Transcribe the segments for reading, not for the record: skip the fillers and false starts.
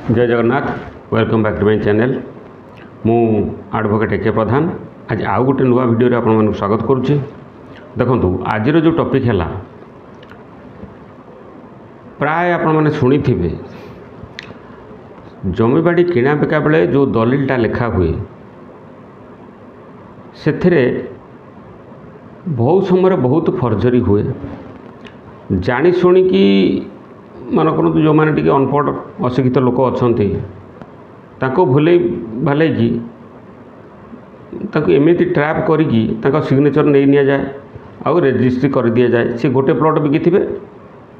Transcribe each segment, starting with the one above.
जय Jagannath welcome back to my channel मु advocate AK. Pradhan आज आउ गोटे नुआ वीडियो आपण स्वागत करुच्ची। देखु आज जो टॉपिक है प्राय आपण मैंने शुणी थे जमीबाड़ी किणा बिका बेले जो दलिलटा लेखा हुए से बहुत समय बहुत फर्जरी हुए जानी शुणिकी मन करते जो मैंने टी अनपढ़ अशिक्षित लोक अच्छा भूल भाल एमती ट्रैप करी सिग्नेचर नहीं नि जाए आउ रेजिस्ट्री कर दि जाए सी गोटे प्लॉट बिकी थे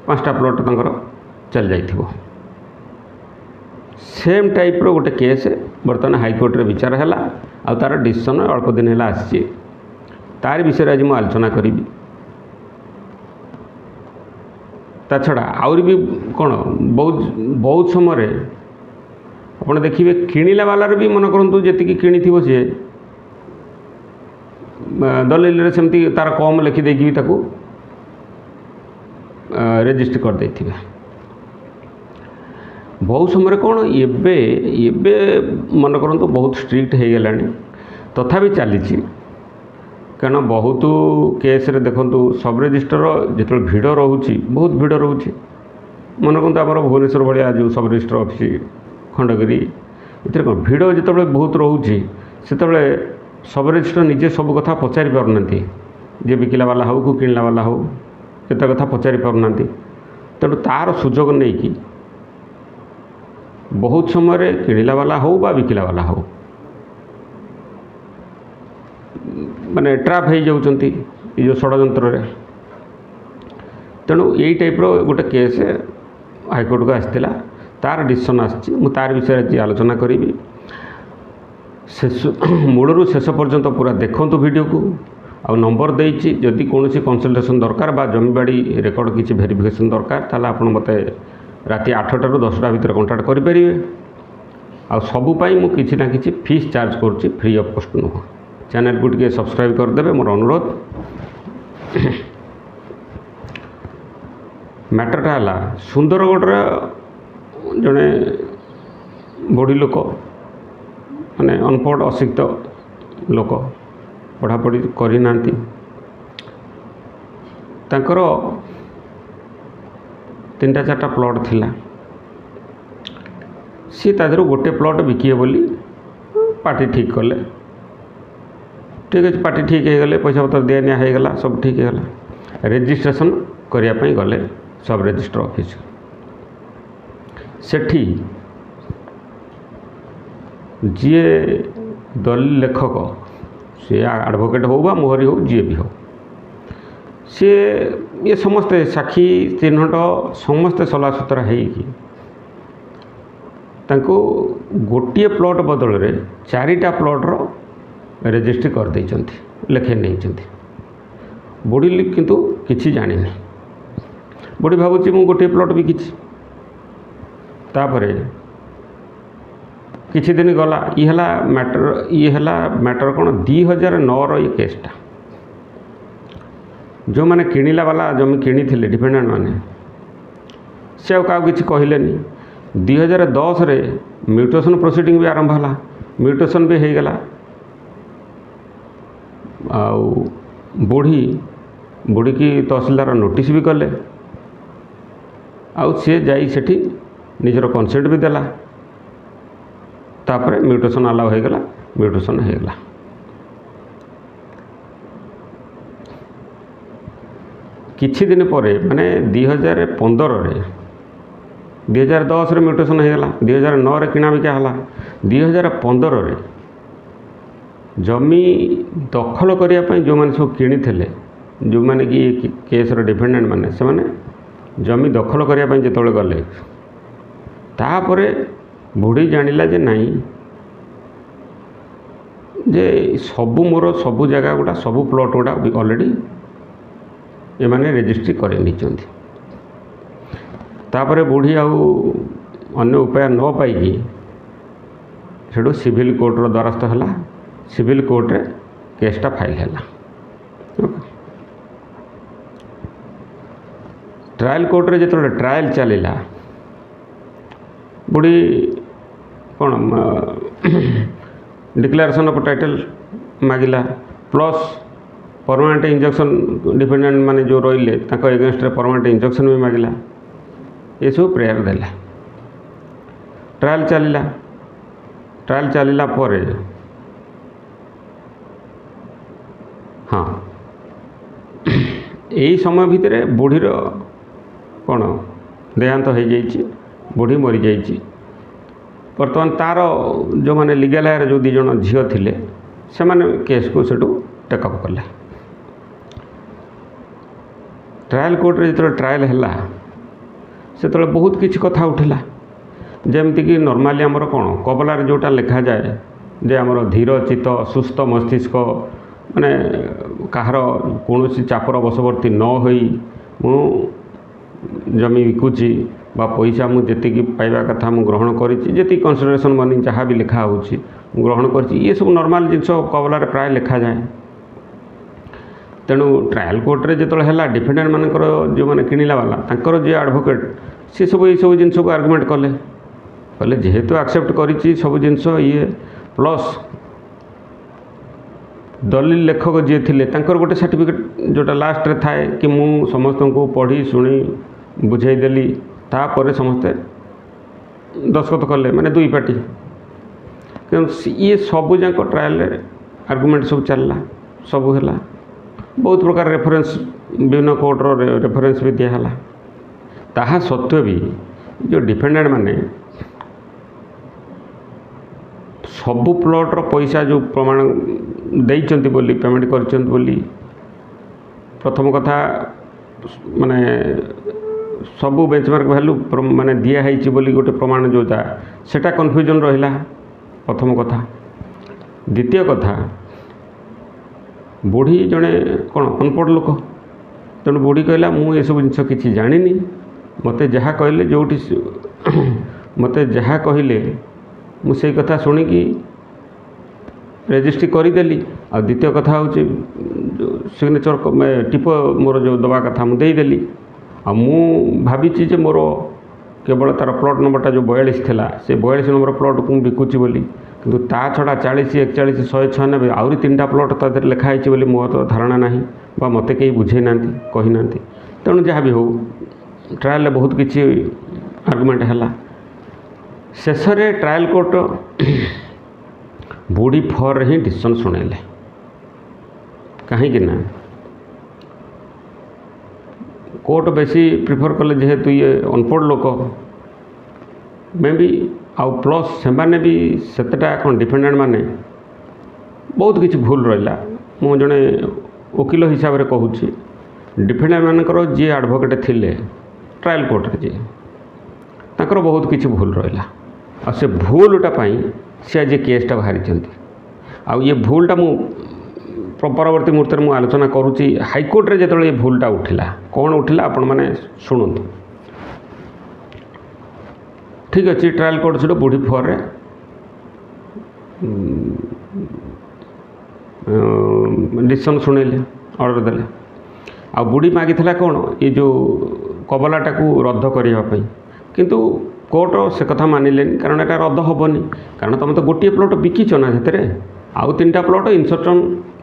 5टा प्लॉट तंकर चल जाइथिबो। सेम टाइप रो गोटे केस बर्तमान हाईकोर्ट रे विचार है आ तार डिसीजन अल्प दिन है आसी तार विषय आज मुझे आलोचना करी। ता छड़ा आउरी भी कौन बहुत बहुत समय आप देखिए किणिला वालार भी मन करूँ जी किणी थी सी दलिल सेमती तार कम लिखिदे भी रेजिस्ट्री कर देथिबे। बहुत समय कौन एबे एबे मन करूँ बहुत स्ट्रिक्ट हो गलानी तथापि चली कारण बहुत केस रे देखंतु सब रजिस्टर जो भिड़ रोचे बहुत भिड़ रोचे मन करते आम भुवनेश्वर भाया जो सब रजिस्टर ऑफिस खंडगिरी ये कौन भिड़ जो बहुत रोचे से सब रजिस्टर निजे सब कथा पचारि पारना जे बिकिला वाला हो कि किणला वाला हो केते कथा पचारि पारना तेणु तार सुजोग नहीं कि बहुत समय किणिला वाला हो बा बिकिला वाला हो माने ट्राप हो जाउछंती जो षड्यंत्र तेणु यही टाइप रो गोटे केस हाईकोर्ट को आसाला तार डिसीजन आसी तार विषय आलोचना करी शेष मूलरू शेष पर्यंत पूरा देखंतु वीडियो को आ नंबर देइछि जदि कोनोसी कंसल्टेशन दरकार बा जमीबाड़ी रेकर्ड किसी वेरिफिकेशन दरकार ताला आपण मते राति 8टा ରୁ 10ଟା भितर कांटेक्ट करि परिबे। आ सबु पई मु किछि ना किछि फीस चार्ज करछि फ्री ऑफ कॉस्ट नुह। चैनल को टिके सब्सक्राइब कर देबे मोर अनुरोध। मैटरटा है सुंदरगढ़ जड़े बड़ी लोक माने अनपढ़ अशिक्षित लोक पढ़ापढ़ी करना तांकर 3टा 4टा प्लॉट थिला सी तादर गोटे प्लॉट बिकिए बोली पार्टी ठीक कले ठीक अच्छे पार्टी ठीक हो गले पैसा पतर दिया निया होगा सब ठीक है रजिस्ट्रेशन करने गले सब रजिस्टर ऑफिस सेठी जी दलिल लेखक सी एडवोकेट हो बा मोहरी हो जी भी हो सी ये समस्ते साक्षी चिन्हट समस्ते सला सुतरा हो गोटे प्लॉट बदल रे 4टा प्लॉट रो रेजिस्ट्री कर देइचंती लेखे नहीं बुढ़ी किंतु किछि जानी बुढ़ी भावुची मु गोटे प्लॉट भी किछि तापरे किछि दिन गला ये मैटर कौन 2009 रो ये केसटा जो मैंने किणिला वाला जमी किणी थे डिपेंडेंट माने से क्या किसी कहलेनी 2010 रे म्यूटेशन प्रोसीडिंग भी आरंभ है म्यूटेशन भी हो गला आउ बुढ़ी की तहसीलदार नोटिस भी कले आउ सी जाई सेठी निजर कंसेंट भी देला तापरे म्यूटेशन अलाउ हो गला म्यूटेशन हो गला। किछि दिन पर माने 2015 रे 2010 रे म्यूटेशन हो गला 2009 रे किणा बिका हला 2015 रे जमी दखल करने जो मैंने सब किणी थे जो मैंने कि केस डिफेंडेंट मैंने से मैंने जमी दखल करने जो गले तापरे बुढ़ी जानिला जे नहीं जे सबू मोर सबू जगह गुड़ा सबू प्लॉट गुड़ा ऑलरेडी ये मैंने रेजिस्ट्री कर बुढ़ी अन्य उपाय न पाई से सिविल कोर्ट रो द्वारस्थ है सिविल कोर्ट रे केसटा फाइल है ट्रायल कोर्ट रे जो ट्रायल चलला बुढ़ी कौन डिक्लेरेशन ऑफ टाइटल मागिला प्लस परमानेंट इंजेक्शन डिपेंडेंट माने जो रही एगेन्स्ट परमानेंट इंजेक्शन भी मागिला ये सब प्रेयर देला ट्रायल चलला हाँ यही समय भितर बुढ़ीर कौन देहांत हो जाइए बुढ़ी मरी जाइए बर्तमान तार जो मैंने लीगल हायर जो दीज झील थे से केस को सेठू टेकअप कले ट्रायल कोर्ट रे जो ट्रायल है से बहुत किसी कथा उठिला जमतीक नॉर्मली आमर कौन कबलार जोटा लिखा जाए जे आमर धीर चित्त सुस्थ मस्तिष्क माने कहार कौन चापर बशवर्ती न होई मु जमी विकुची बा पैसा मुझे पाइबा कथा मु ग्रहण करी कन्सिडरेशन मनी जहाँ भी लिखा हो ग्रहण कर ये सब नॉर्मल जिनस कबलार प्राय लिखा जाए तेणु ट्रायल कोर्ट रे जो है डिफेंडेंट मानकर जो मैंने किणिला वाला तांकर जे एडवोकेट सी सब ये सब जिनस को आर्गुमेंट कले कहले जेहेतु एक्सेप्ट करी सब जिनस ये प्लस दलिल लेखक जी थे गोटे सर्टिफिकेट जोटा लास्ट रे थाए कि मु समस्त को पढ़ी शुणी बुझेदेली तापर समस्ते दस्खत कले माने दुई पार्टी ये सबू जाक ट्रायल आर्गुमेंट सब चलला सबू है बहुत प्रकार रेफरेंस विभिन्न कोर्टर रेफरेंस भी दिहला ताहा सत्वे भी जो डिफेंडेंट माने सबू प्लॉटर पैसा जो प्रमाण देइचंती बोली पेमेंट करचंती बोली प्रथम कथा माने सबू बेंचमार्क वैल्यू माने दिया है बोली गोटे प्रमाण जोटा सेटा कन्फ्यूजन रहिला प्रथम कथा द्वितीय कथा बुढ़ी जड़े कौन अनपढ़ लोक तेणु बुढ़ी कहला मु ये सब जिन किसी जानी मते जहाँ कहले जो मते जहाँ कहले मुझे कथा शुणिकी रेजिस्ट्री करदेली आ द्वितीय कथा हूँ सिग्नेचर टिप मोर जो दवा कथा मुदेदेली आ मु भावी मोर केवल तार प्लॉट नंबरटा जो 42 थिला से 42 नंबर प्लॉट को बिकुची बोली किंतु ता छड़ा 40 41 196 आउरी 3टा प्लॉट तादर लिखाई बोली मोर तो धारणा ना बा मते कहीं बुझे ना कही ना तेणु जहाँ भी हो ट्रायल बहुत किसी आर्गुमेंट है शेष ट्रायल कोर्ट बुढ़ी फर ही डिसीजन शुणेले कहीं ना कोर्ट बेसी प्रिफर कले जेहेतु ये अनपढ़ लोक मे भी आउ प्लस से भी सेतटा कौन डिफेंडेंट माने बहुत किसी भूल रहा मु जड़े वकिल हिसाब से कहूँ डिफेंडेंट मानकर जी एडवोकेट थिले ट्रायल कोर्ट रे जी ताकर बहुत किसी भूल रहा आ से भूलटा सी आज केसटा बाहरी आ ये भूलटा मु परवर्ती मुहूर्त में आलोचना करुँची हाईकोर्ट रे जो ये भूलटा उठिला कौन उठिला आपण मैंने शुणु ठीक अच्छे ट्रायल कोर्ट से बुढ़ी फर डिसीजन शुणेले ऑर्डर देले आ बुढ़ी मागी कौन ये जो कबलाटा को रद्द करने किंतु कोर्ट से कथा मानिले कारण यहाँ रद्द हेनी कारण तुम तो गोटे प्लॉट बिकिच ना से आउ 3टा प्लॉट इनसर्शन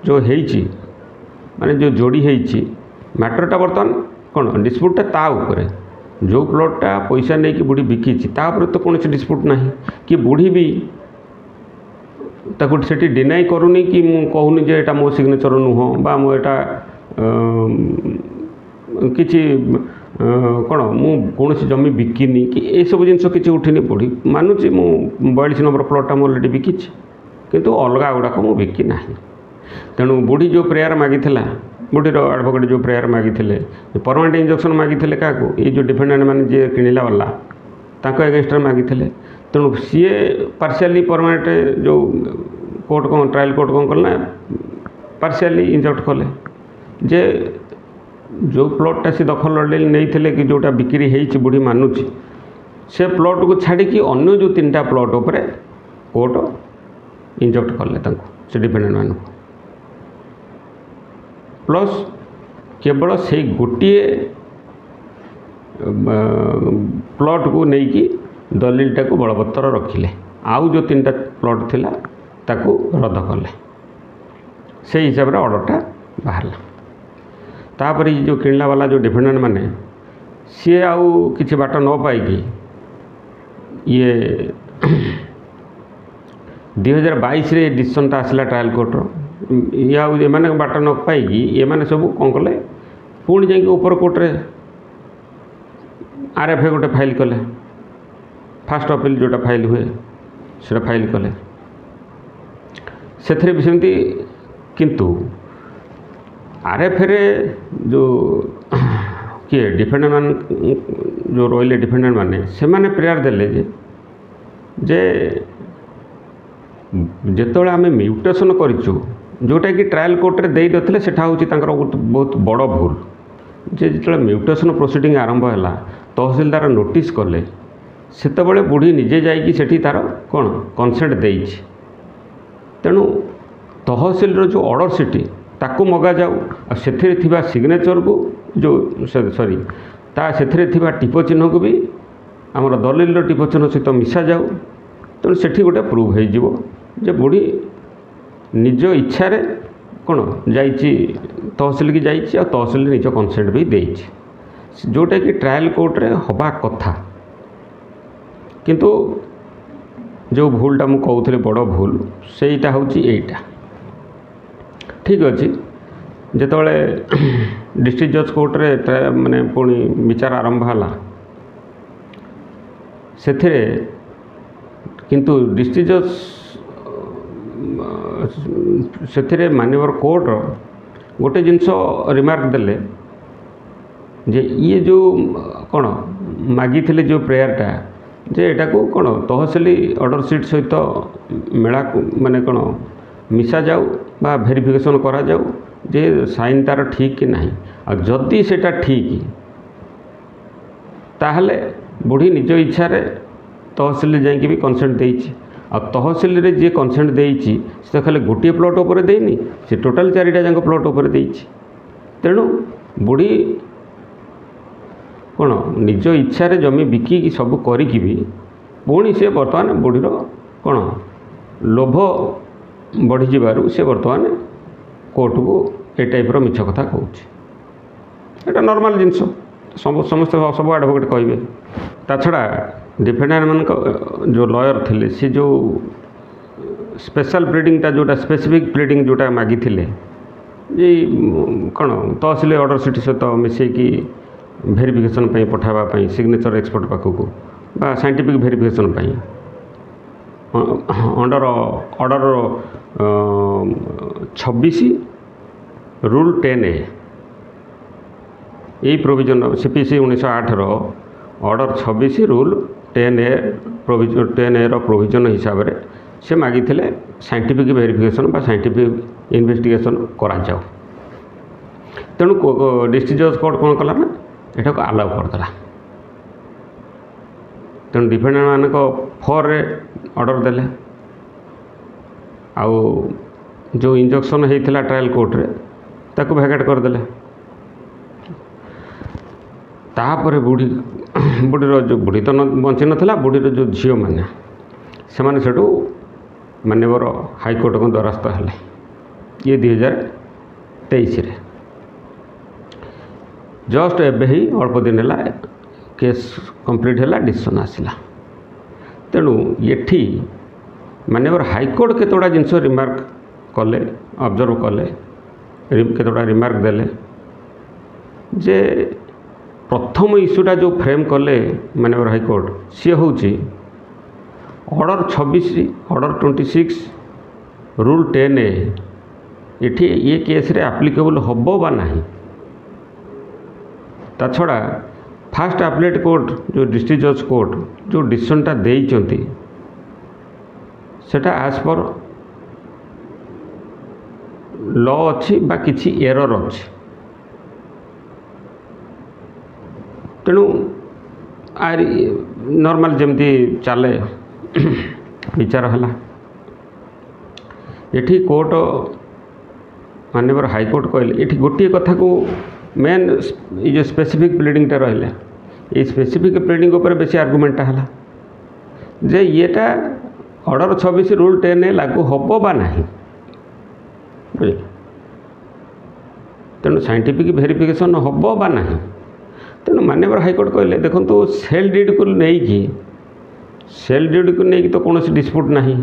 जो है माने जो जोड़ी है मैटरटा बर्तमान कौन डिस्प्यूटा ता उपरे जो प्लॉटटा पैसा नहीं कि बुढ़ी बिकिची तापर तो कौन डिस्प्यूट ना कि बुढ़ी भी ताको सेठी डिनाई करूनी कि मु कहूनी जे एटा मो सिग्नेचर नुह बा मो एटा किछि कौन मु कौन जमी बिकिनी कि ये सब जिन किसी उठिनी बुढ़ी मानुची मु 42 नंबर प्लॉटटा मो अलरेडी बिकिछि किंतु अलग गुड़ाक मु बिकी ना तेणु बुढ़ी जो प्रेयर मागी बुढ़ीर एडवोकेट जो प्रेयर मागी परमानेंट इंजेक्शन मागी क्या ये जो डिफेंडेंट मैंने जी किणिला वाला एगेन्स्ट मागी तेणु सी पार्शियली परमानेंट जो कोर्ट कौन ट्रायल कोर्ट कौन कले पार्शियली इंजेक्ट कले जे जो प्लॉटटा सी दखल नहीं कि जोटा बिक्री है बुढ़ी मानुची से प्लॉट को छाड़ी अन्य जो 3टा प्लॉट उपर कोर्ट इंजेक्ट कले से डिफेंडेंट मान प्लस केवल से गोटे प्लॉट को लेकिन दलिलटा को बलवत्तर रखिले आउ जो 3टा प्लॉट थिला ताकू रद्द कले से हिसाब रे ऑर्डरटा बाहरला। तापर जो किणला वाला जो डिफेंडेंट माने सी आउ किछि बाट न पाइकी ये 2022 रे डिसीजनटा आसला ट्रायल कोर्ट ये आउ एमाने बाट न पाइकी ये माने सब कौन कले पुणी जाइए ऊपर कोर्ट रे आरएफए गोटे फाइल कले फास्ट अपील जोटा फाइल हुए से फाइल कले से भी सेमती किंतु आरएफए रे जो किए डिफेंडेंट मान जो रहिले डिफेंडेंट माने से माने प्रेयर देले जे जेतोळे आमे म्यूटेशन करिचु जोटा कि ट्रायल कोर्ट रे देई दथिले सेठा होची तांकर बहुत बड़ भूल जे जेतोळे म्यूटेशन प्रोसीडिंग आरंभ हैला तहसीलदार नोटिस कले सेतबेले बुढ़ी निजे जाइकी सेठी तार कौन कनसेंट देइछि तेणु तहसील रो जो ऑर्डर सिटी ताकू मगा जाऊ आ सेथिरे थिबा सिग्नेचर को जो सॉरी ता सेथिरे थिबा टिप चिन्ह को भी आमर दलिल रो टिप चिन्ह सहित मिसा जाऊ तेणु सेठी गोटे प्रूव हो जिवो जे बुढ़ी निज इच्छा रे कौन जाइछि तहसील की जाइछि आ तहसील निज कनसेंट भी देइछि जोटा कि ट्रायल कोर्ट रे हबा कथा किंतु जो भूलटा मु कहूथले बड़ भूल सेटा होची एटा ठीक अच्छे जेतोळे डिस्ट्रिक्ट जज कोर्ट रे माने पुणी विचार आरंभ हला सेथिरे किंतु डिस्ट्रिक्ट जज सेथिरे माननीय कोर्ट गोटे जिनस रिमार्क देले जे ये जो कौन मागी थे जो प्रेयरटा जे एटा को कौन तहसीली ऑर्डर सीट सहित मेला माने कौन मिसा जाऊ बा वेरिफिकेशन करा जाऊ जे साइन तार ठीक कि नहीं आ जदि सेटा ठीक ताहले बुढ़ी निज इच्छा रे तहसील जाइए भी कनसेंट देइछि आ तहसील रे जे कनसेंट देइछि से खाली गोटे प्लॉट उपर देइनि से टोटाल 4टा जाक प्लॉट उपर देइछि तेणु बुढ़ी कौन निज इच्छा रे जमी बिकी सब करिकी भी पुणी से बर्तमान बुढ़ीर कौन लोभ बढ़ी जीवारु से बर्तमान कोर्ट को ए टाइप मिछ कथा कहूँ एटा नॉर्मल जिनस समस्त सब एडवोकेट कहे ता छड़ा डिफेंडेंट मान जो लॉयर थिले से जो स्पेशल प्लीडिंगटा जोटा स्पेसिफिक प्लीडिंग जोटा मागी थिले ये कौन तहसील ऑर्डर सीट सहित मिसेकी वेरिफिकेशन पठावा सिग्नेचर एक्सपर्ट पाखक बा scientific verification under order 26 rule 10A यही प्रोविजन CPC 1908 रो ऑर्डर 26 रूल 10A रो प्रोविजन हिसाब रे से मागी थिले साइंटिफिक वेरिफिकेशन बा साइंटिफिक इन्वेस्टिगेशन करा जाओ तेणु डिस्ट्रिक्ट जज कोर्ट कौन कला ना एटा को अलाउ करदेला तेणु डिफेंडेंट मानक फॉर रे ऑर्डर देले आउ जो इंजक्शन होता ट्रायल कोर्ट रे ताको वैकेट करदेले तापर बुढ़ी बुढ़ीर जो बुढ़ी तो बंची नाला बुढ़ीर जो झील मैंने से मैंने सेठू माननीय हाईकोर्ट को द्वारस्थ हेले ये 2023 रे जस्ट एबे ही अल्प दिन है केस कंप्लीट है डिसीजन आसला तेणु ये माननीय हाईकोर्ट केतोड़ा जिनस रिमार्क कले ऑब्जर्व कले केतोड़ा रिमार्क देले जे प्रथम इश्यूटा जो फ्रेम कले माननीय हाईकोर्ट सी हूँ ऑर्डर 26 ऑर्डर 26 रूल 10A ये केस रे एप्लिकेबल हबो बा नहीं ता छड़ा फास्ट अपीलेट कोर्ट जो डिस्ट्रिक्ट जज कोर्ट जो डिसीजनटा देइचंती सेटा एज पर लॉ अच्छी बा किछि एरर अच्छी तेणु आर नॉर्मल जमती चले विचार है ये कोर्ट माननीय हाईकोर्ट कहले ये गोटे कथा को मेन ये जो स्पेसिफिक प्लीडिंगटा रहा ये स्पेसिफिक प्लीडिंग उपर बेसी आर्गुमेंटा है जे येटा ऑर्डर 26 रूल 10 लागू हम बा नहीं बुझे तेणु साइंटिफिक वेरिफिकेशन हम बा नहीं तेणु माननीय हाईकोर्ट कहले देखो सेल डीड को नहीं तो कौन डिस्प्यूट नहीं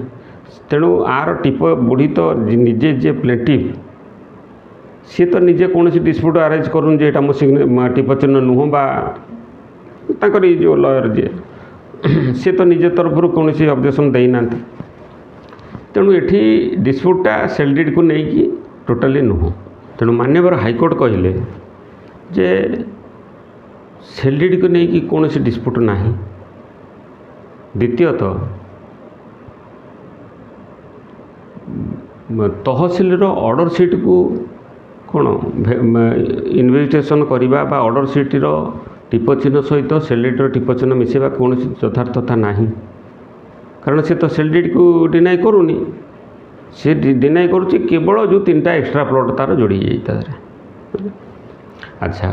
तेणु आर टिप बुढ़ी तो निजे जे प्लेटिव सी तो निजे कौन डिस्प्यूट आरेज करूँ जे मो टिप चिन्ह नुह बा जो लयर जी सी तो निजे तरफ कौन ऑब्जेक्शन देना तेणु ये डिस्प्यूटा सेल डीड को लेकिन टोटाली नुह तेणु माननीय हाईकोर्ट कहले जे सेल डीड को लेकिन कौन डिस्प्यूट नहीं द्वितीयतः तहसिल ऑर्डर सीट को कौन इन्वेस्टिगेशन करवा बा ऑर्डर सीटर टिप चिन्ह सहित सेल डीड टिप चिन्ह मिसेवा कौन यथार्थता नहीं कारण से तो सेल डीड को डिनाई करूनी से डिनाई करुच्ची केवल जो 3टा एक्स्ट्रा प्लॉट तार जोड़ी जाए। अच्छा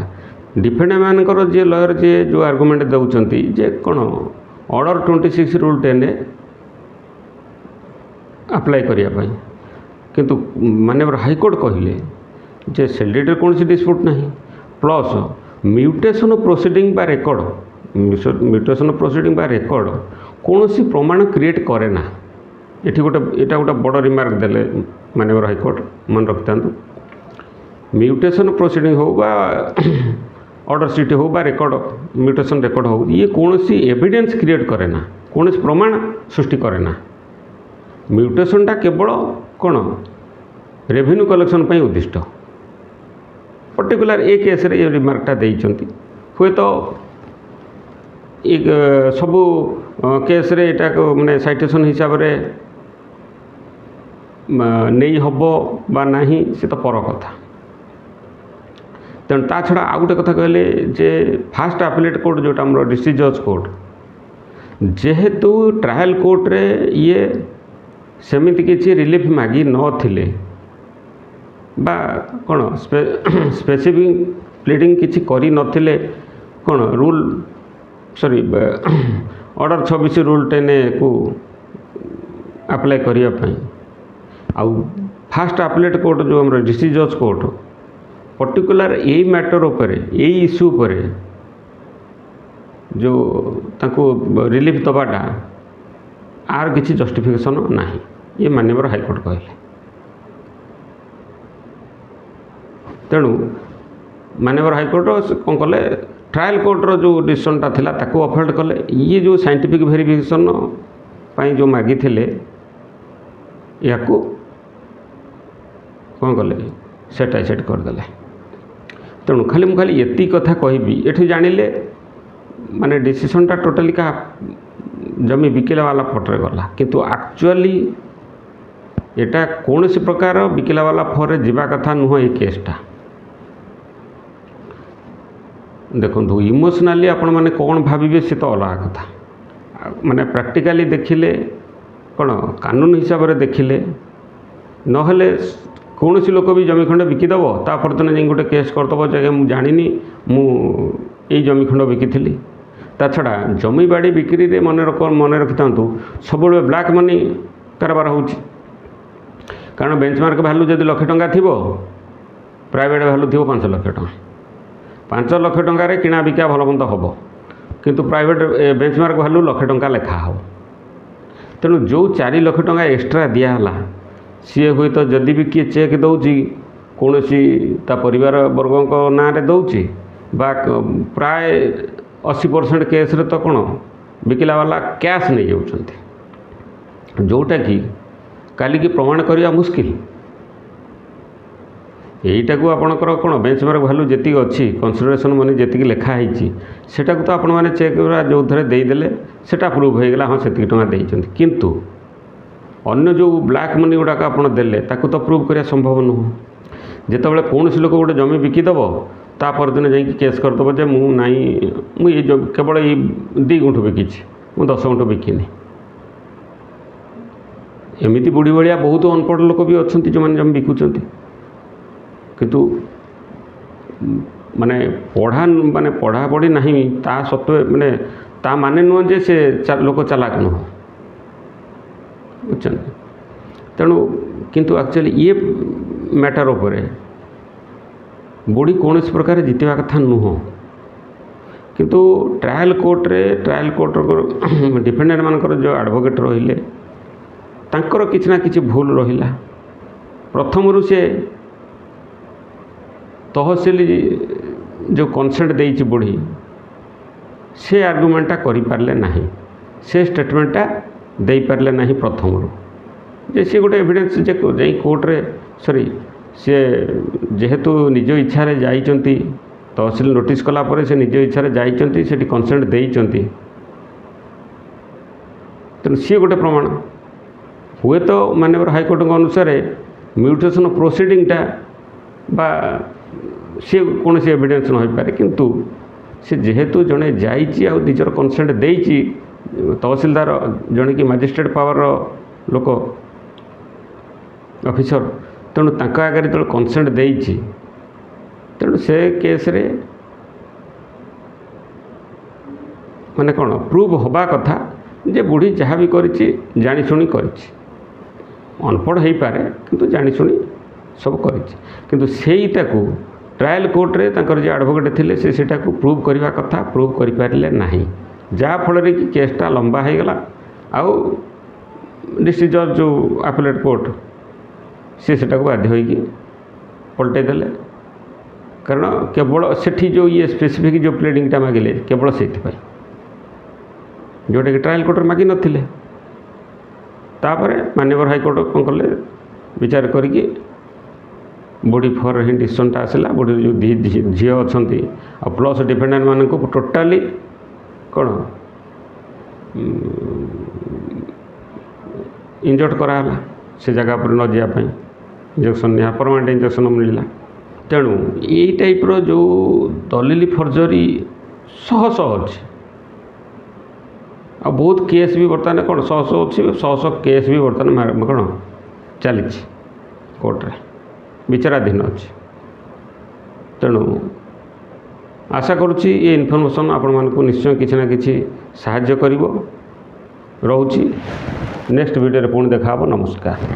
डिफेंड मानकर जे लयर जे जो आर्गुमेंट दौरान जे कौन ऑर्डर 26 रूल 10 अप्लाई करने किंतु माननीय हाईकोर्ट कहले जे सेल डीड कौन डिस्प्यूट नहीं प्लस म्यूटेशन प्रोसीडिंग बा रेकर्ड म्यूटेशन प्रोसीडिंग बा रेकर्ड कौन सी प्रमाण क्रिएट करे ना ये गोटे बड़ रिमार्क देले माननीय हाईकोर्ट मन रखि था म्यूटेशन प्रोसीडिंग हो बा ऑर्डर सीट हो बा रेकर्ड म्यूटेशन रेकर्ड हो ये कौन सी एविडेंस क्रिएट करे ना कौन प्रमाण सृष्टि करे ना म्यूटेशनटा केवल कौन रेवेन्यू कलेक्शन पर उद्दिष्ट पर्टिकुलर ए केस रे ये रिमार्कटा देइचंती हुए तो एक सबू केस रे एटा माने साइटेशन हिसाब रे नहीं हम बा नहीं से तो पर कथा तेणु ता छड़ा आ गोटे कथा कहले जे फास्ट अपीलेट कोर्ट जोटा हमरो डिस्ट्रिक्ट जज कोर्ट जेहेतु ट्रायल कोर्ट रे ये सेमिति किछि रिलीफ मागी नथिले बा कौन स्पेसिफिक प्लीडिंग किछि करी नथिले कौन रूल सॉरी ऑर्डर 26 रूल 10 को अप्लाई करिया पई आउ फास्ट अपीलेट कोर्ट जो हमरो डिस्ट्रिक्ट जज कोर्ट पर्टिकुलर यही मैटर उपर यही इश्यू पर जो ताको रिलीफ दबाटा आर किसी जस्टिफिकेशन नहीं ये माननीय हाईकोर्ट कहले तेणु माननीय हाईकोर्ट कौन कले ट्रायल कोर्टर जो डिसीजनटा थिला ताको अफोर्ड कले ये जो साइंटिफिक वेरिफिकेशन पाई जो मागी थिले या कौन कले सेट सेट करदे तेणु खाली मुझे खाली एति कथा कहबी ये जानिले माने डिसीजनटा टोटाली का जमी बिकिला वाला पटरे गला किंतु एक्चुअली एटा कौन सी प्रकार बिकिला वाला फरे जीवा कथा नुह ये केसटा देखो इमोशनाली आपण माने कौन भाविबे से तो अलग कथा माने प्रैक्टिकली देखिले कौन कानून हिसाब से देखिले नहले कौन सी लोक भी जमी खंड बिकिदेव तापरदिन जा गोटे केस करदेव जे मुझे जानी मुझे जमी खंड बिकी ता छड़ा जमी बाड़ी बिक्री रे मन रखि था सब ब्लैक मनी कारोबार हो कारण बेंचमार्क भैल्यू जब लक्षे टंका थी प्राइवेट भैल्यू थी 5 लाख टका 5 लाख टंकार किणा बिका भल मंद हम किंतु प्राइवेट बेंचमार्क भैल्यू लक्षे टंका लेखा हो तेणु जो 4 लाख टंका एक्सट्रा दिहला सी हुए तो जदि भी किए चेक दौची कौन सी परिवार वर्ग ना दौची बा प्राय 80% केस रे तो कौन बिकिला वाला कैश नहीं जाऊँ जोटा कि काली की प्रमाण करवा मुस्किल यहीटा को आपणकर कौन बेंचमार्क भैल्यू जी अच्छी कंसिडरेशन मनी जी लिखाही सेटा तो आपण मैंने चेक जो थे देदेले सेटा प्रूव होगा हाँ से टଙ୍କା किंतु अन्य जो ब्लैक मनी गुड़ाक आपड़ देले ताकू तो प्रूव करिया संभव नुह जितेबाला कौन लोक गोटे जमी बिकिदेव ता परदिन जाइए केस करदेव जे मु नाई मुझे केवल ये 2 गुंठ बिकी मु 10 गुंठ बिकिनी एमती बुढ़ी भाया बहुत अनपढ़ लोक भी अच्छा जो मैंने जमी बिकुंट किंतु माने पढ़ा पढ़ी ना ता सत्वे माने ता माने नुह जे से लोक चालाक नुह ବୁଝୁଛନ୍ତି। ତେଣୁ କିନ୍ତୁ ଆକ୍ଚୁଆଲି ये मैटर उपरे बुढ़ी कौन प्रकार जितवा कथा नुह किंतु ट्रायल कोर्ट डिफेंडेंट मानकर जो एडवोकेट रहिले तांकर किछि ना किछि भूल रहिला। प्रथम से तहसील जो कंसेंट देइछि बुढ़ी से आर्गुमेंटा करि पारले नाही, से स्टेटमेंटा दे पारले नाही प्रथम जे सी गोटे एविडेंस जे जाई कोर्ट रे सॉरी सी जेहेतु निज इच्छा रे जाइचंती तहसील नोटिस कला परे से निज इच्छा रे जाइचंती सेठी कंसेंट देइचंती तेणु सी गोटे प्रमाण हुए तो माननीय हाईकोर्ट अनुसार म्यूटेशन प्रोसीडिंगटा बा सी कौन सी एविडेंस न हो पारे किंतु से जेहेतु जड़े जाइए आ निजर कंसेंट देइछि तहसीलदार जड़े कि मजिस्ट्रेट पावर लोक ऑफिसर तेणु तांका आगे जो कंसेंट देइछि तेणु से केस रे माने कौन प्रूव हवा कथा जे बुढ़ी जहाँ भी करिछि जानी शुणी करिछि अनपढ़ हो पारे किंतु जानी शुणी सब करिछि किंतु सेईटाकू ट्रायल कोर्ट रे तांकर जे एडवोकेट थिले से सेटा को प्रूव करबा कथा प्रूव करि पारिले नाही जा फल रे कि केसटा लंबा हो गला आउ डिस्ट्रिक्ट जज जो अपीलेट कोर्ट से सेटा को बाध्य होइकी पलटे देले कारण केवल सेठी जो ये स्पेसिफिक जो प्लेडिंगटा मागिले केवल सेति पाई जोटा कि ट्रायल कोर्ट मागी नथिले तापरे माननीय हाईकोर्ट कौन कले विचार करके बुढ़ी फर ही डिसीजनटा आसला बुढ़ी जो झी अच्छा आ प्लस डिफेंडेंट मान टोटाली कौन इंजर्ड कराला से जगह पर न जावाई इंजेक्शन यहाँ परमानेंट इंजेक्शन मिलला तेणु यही टाइप्र जो दलिल फर्जरी शह शह अच्छे आ बहुत केस भी बर्तमान कौन शह शह अच्छी शह केस भी बर्तमान कौन चली कोर्ट रे विचाराधीन अच्छे तेणु आशा करुच्ची ये इनफर्मेशन आपण मानक निश्चय किसी ना किसी साहाय्य करिवो। रहुची नेक्स्ट वीडियो रे पुणी देखा नमस्कार।